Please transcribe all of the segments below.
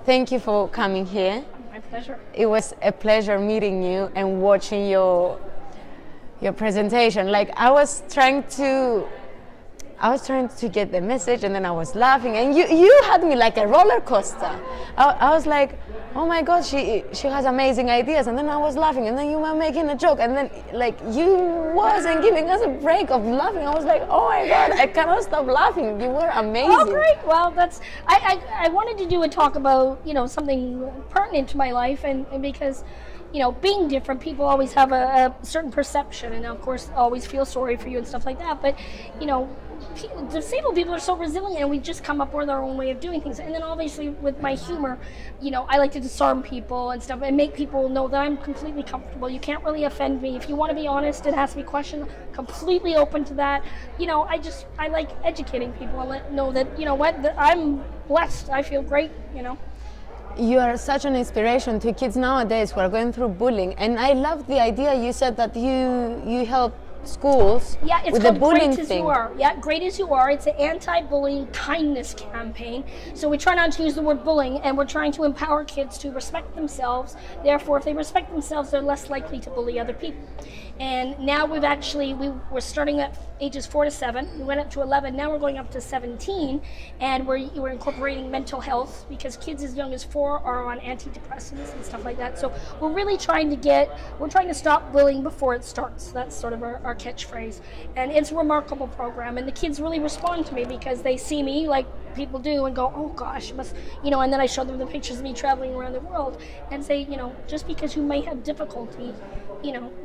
Thank you for coming here. My pleasure. It was a pleasure meeting you and watching your presentation. Like I was trying to get the message, and then I was laughing, and you had me like a roller coaster. I was like, oh my God, she has amazing ideas, and then I was laughing, and then you were making a joke, and then like you wasn't giving us a break of laughing. I was like, oh my God, I cannot stop laughing. You were amazing. Oh, great. Well, I wanted to do a talk about, something pertinent to my life, and because, being different, people always have a certain perception, and of course always feel sorry for you and stuff like that. But, disabled people are so resilient, and we just come up with our own way of doing things. And then obviously with my humor, I like to disarm people and stuff and make people know that I'm completely comfortable. You can't really offend me. If you want to be honest and ask me questions, completely open to that. I like educating people and let them know that, that I'm blessed. I feel great, You are such an inspiration to kids nowadays who are going through bullying, and I love the idea you said that you help schools with the bullying thing. Yeah, Great As You Are. It's an anti-bullying kindness campaign. So we try not to use the word bullying, and we're trying to empower kids to respect themselves. Therefore, if they respect themselves, they're less likely to bully other people. And now we're starting at ages 4 to 7. We went up to 11. Now we're going up to 17, and we're incorporating mental health because kids as young as 4 are on antidepressants and stuff like that. So we're really trying to stop bullying before it starts. That's sort of our catchphrase. And it's a remarkable program, and the kids really respond to me because they see me like people do and go, oh gosh, and then I show them the pictures of me traveling around the world and say, just because you may have difficulty,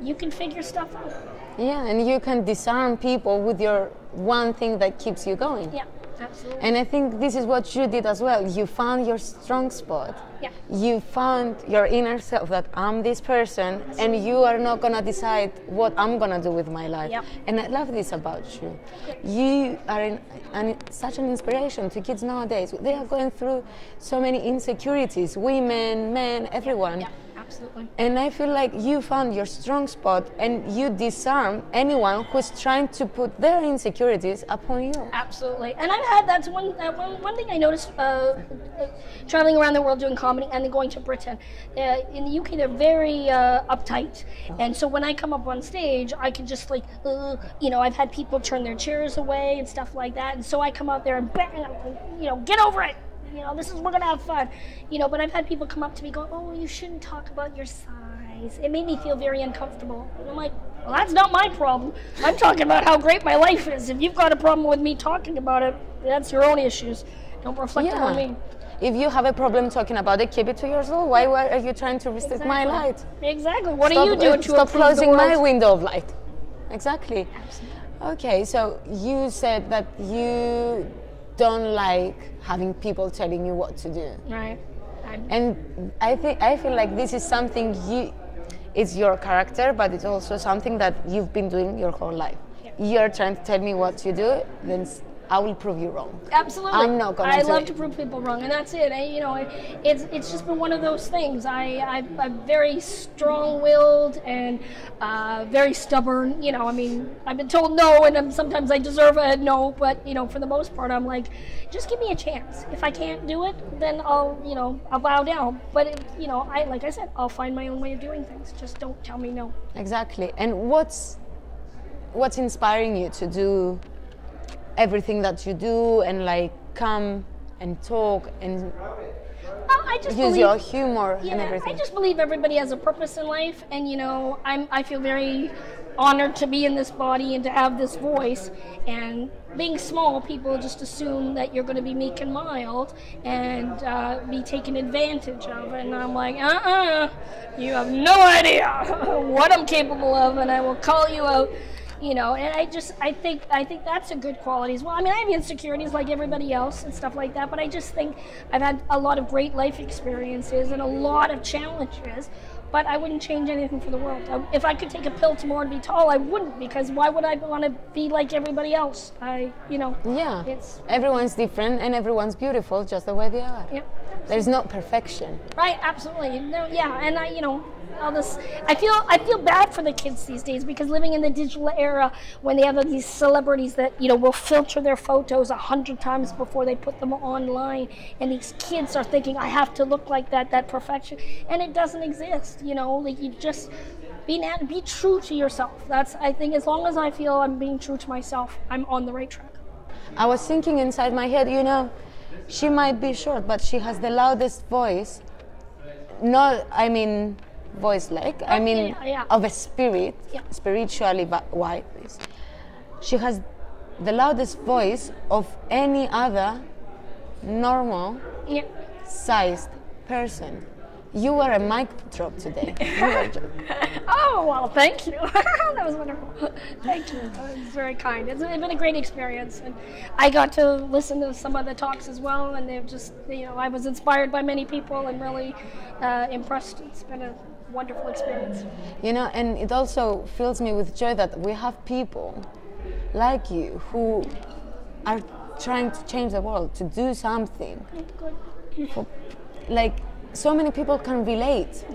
you can figure stuff out. Yeah, and you can disarm people with your one thing that keeps you going. Yeah, absolutely. And I think this is what you did as well. You found your strong spot. Yeah. You found your inner self, that I'm this person, and you are not going to decide what I'm going to do with my life. Yeah. And I love this about you. You are such an inspiration to kids nowadays. They are going through so many insecurities, women, men, everyone. Yeah. Absolutely. And I feel like you found your strong spot, and you disarm anyone who's trying to put their insecurities upon you. Absolutely. And that's one thing I noticed traveling around the world doing comedy and then going to Britain. In the UK, they're very uptight. And so when I come up on stage, I can just I've had people turn their chairs away and stuff like that. And so I come out there and bang, get over it. We're gonna have fun, but I've had people come up to me going, oh, you shouldn't talk about your size. It made me feel very uncomfortable. And I'm like, well, that's not my problem. I'm talking about how great my life is. If you've got a problem with me talking about it, that's your own issues. Don't reflect them on me. If you have a problem talking about it, keep it to yourself. Why are you trying to restrict my light? Exactly. What are you doing to stop improve closing the world? my window of light? Exactly. Absolutely. Okay, so you said that you don't like having people telling you what to do. Right. And I feel like this is something it's your character, but it's also something that you've been doing your whole life. Yeah. You're trying to tell me what to do, then I will prove you wrong. Absolutely. I'm not going to do it. I love to prove people wrong, and that's it. It's just been one of those things. I'm very strong-willed and very stubborn. I've been told no, and sometimes I deserve a no. But for the most part, I'm like, just give me a chance. If I can't do it, then I'll bow down. But like I said, I'll find my own way of doing things. Just don't tell me no. Exactly. And what's inspiring you to do everything that you do and come and talk and use your humor and everything? I just believe everybody has a purpose in life, and I feel very honored to be in this body and to have this voice. And being small, people just assume that you're going to be meek and mild and be taken advantage of. And I'm like, you have no idea what I'm capable of, and I will call you out. And I think that's a good quality as well. I mean, I have insecurities like everybody else and stuff like that, but I just think I've had a lot of great life experiences and a lot of challenges but I wouldn't change anything for the world. If I could take a pill tomorrow to be tall, I wouldn't, because why would I want to be like everybody else? Yeah, everyone's different and everyone's beautiful just the way they are. Yeah. There's no perfection. Right, absolutely. No, yeah, and all this. I feel bad for the kids these days, because living in the digital era, when they have these celebrities that will filter their photos 100 times before they put them online, and these kids are thinking, I have to look like that perfection, and it doesn't exist. Like, you just be true to yourself. I think as long as I feel I'm being true to myself, I'm on the right track. I was thinking inside my head, she might be short, but she has the loudest voice. Voice-like. Of a spirit, spiritually wise. She has the loudest voice of any other normal sized person. You were a mic drop today. Oh, well, thank you. That was wonderful. Thank you. That was very kind. It's been a great experience. And I got to listen to some of the talks as well, and they've just, I was inspired by many people and really impressed. It's been a wonderful experience. And it also fills me with joy that we have people like you who are trying to change the world, to do something. Good. So many people can relate,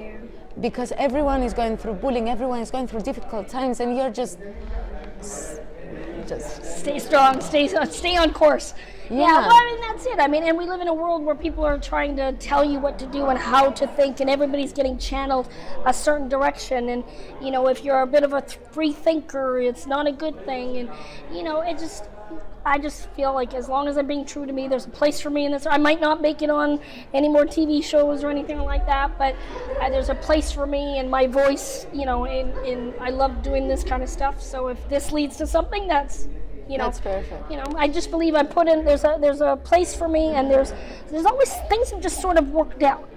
because everyone is going through bullying, everyone is going through difficult times, and you're just stay strong, stay on course. Yeah, well, that's it. And we live in a world where people are trying to tell you what to do and how to think, and everybody's getting channeled a certain direction. And if you're a bit of a free thinker, it's not a good thing. And I just feel like as long as I'm being true to me, there's a place for me in this. I might not make it on any more TV shows or anything like that, but there's a place for me and my voice, and I love doing this kind of stuff. So if this leads to something, that's perfect. I just believe I put in, there's a place for me, and there's always things that just sort of worked out.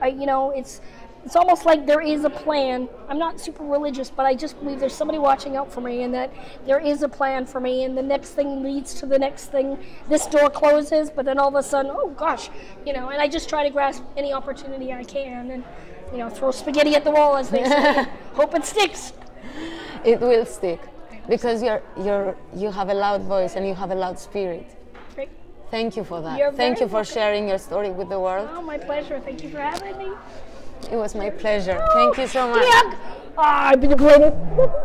It's almost like there is a plan. I'm not super religious, but I just believe there's somebody watching out for me, and that there is a plan for me, and the next thing leads to the next thing. This door closes, but then all of a sudden, oh gosh, and I just try to grasp any opportunity I can, and throw spaghetti at the wall, as they say, hope it sticks. It will stick, because you have a loud voice and you have a loud spirit. Great. Thank you for that. Thank you for sharing your story with the world. Oh, my pleasure. Thank you for having me. It was my pleasure. Thank you so much. I've been a pleasure.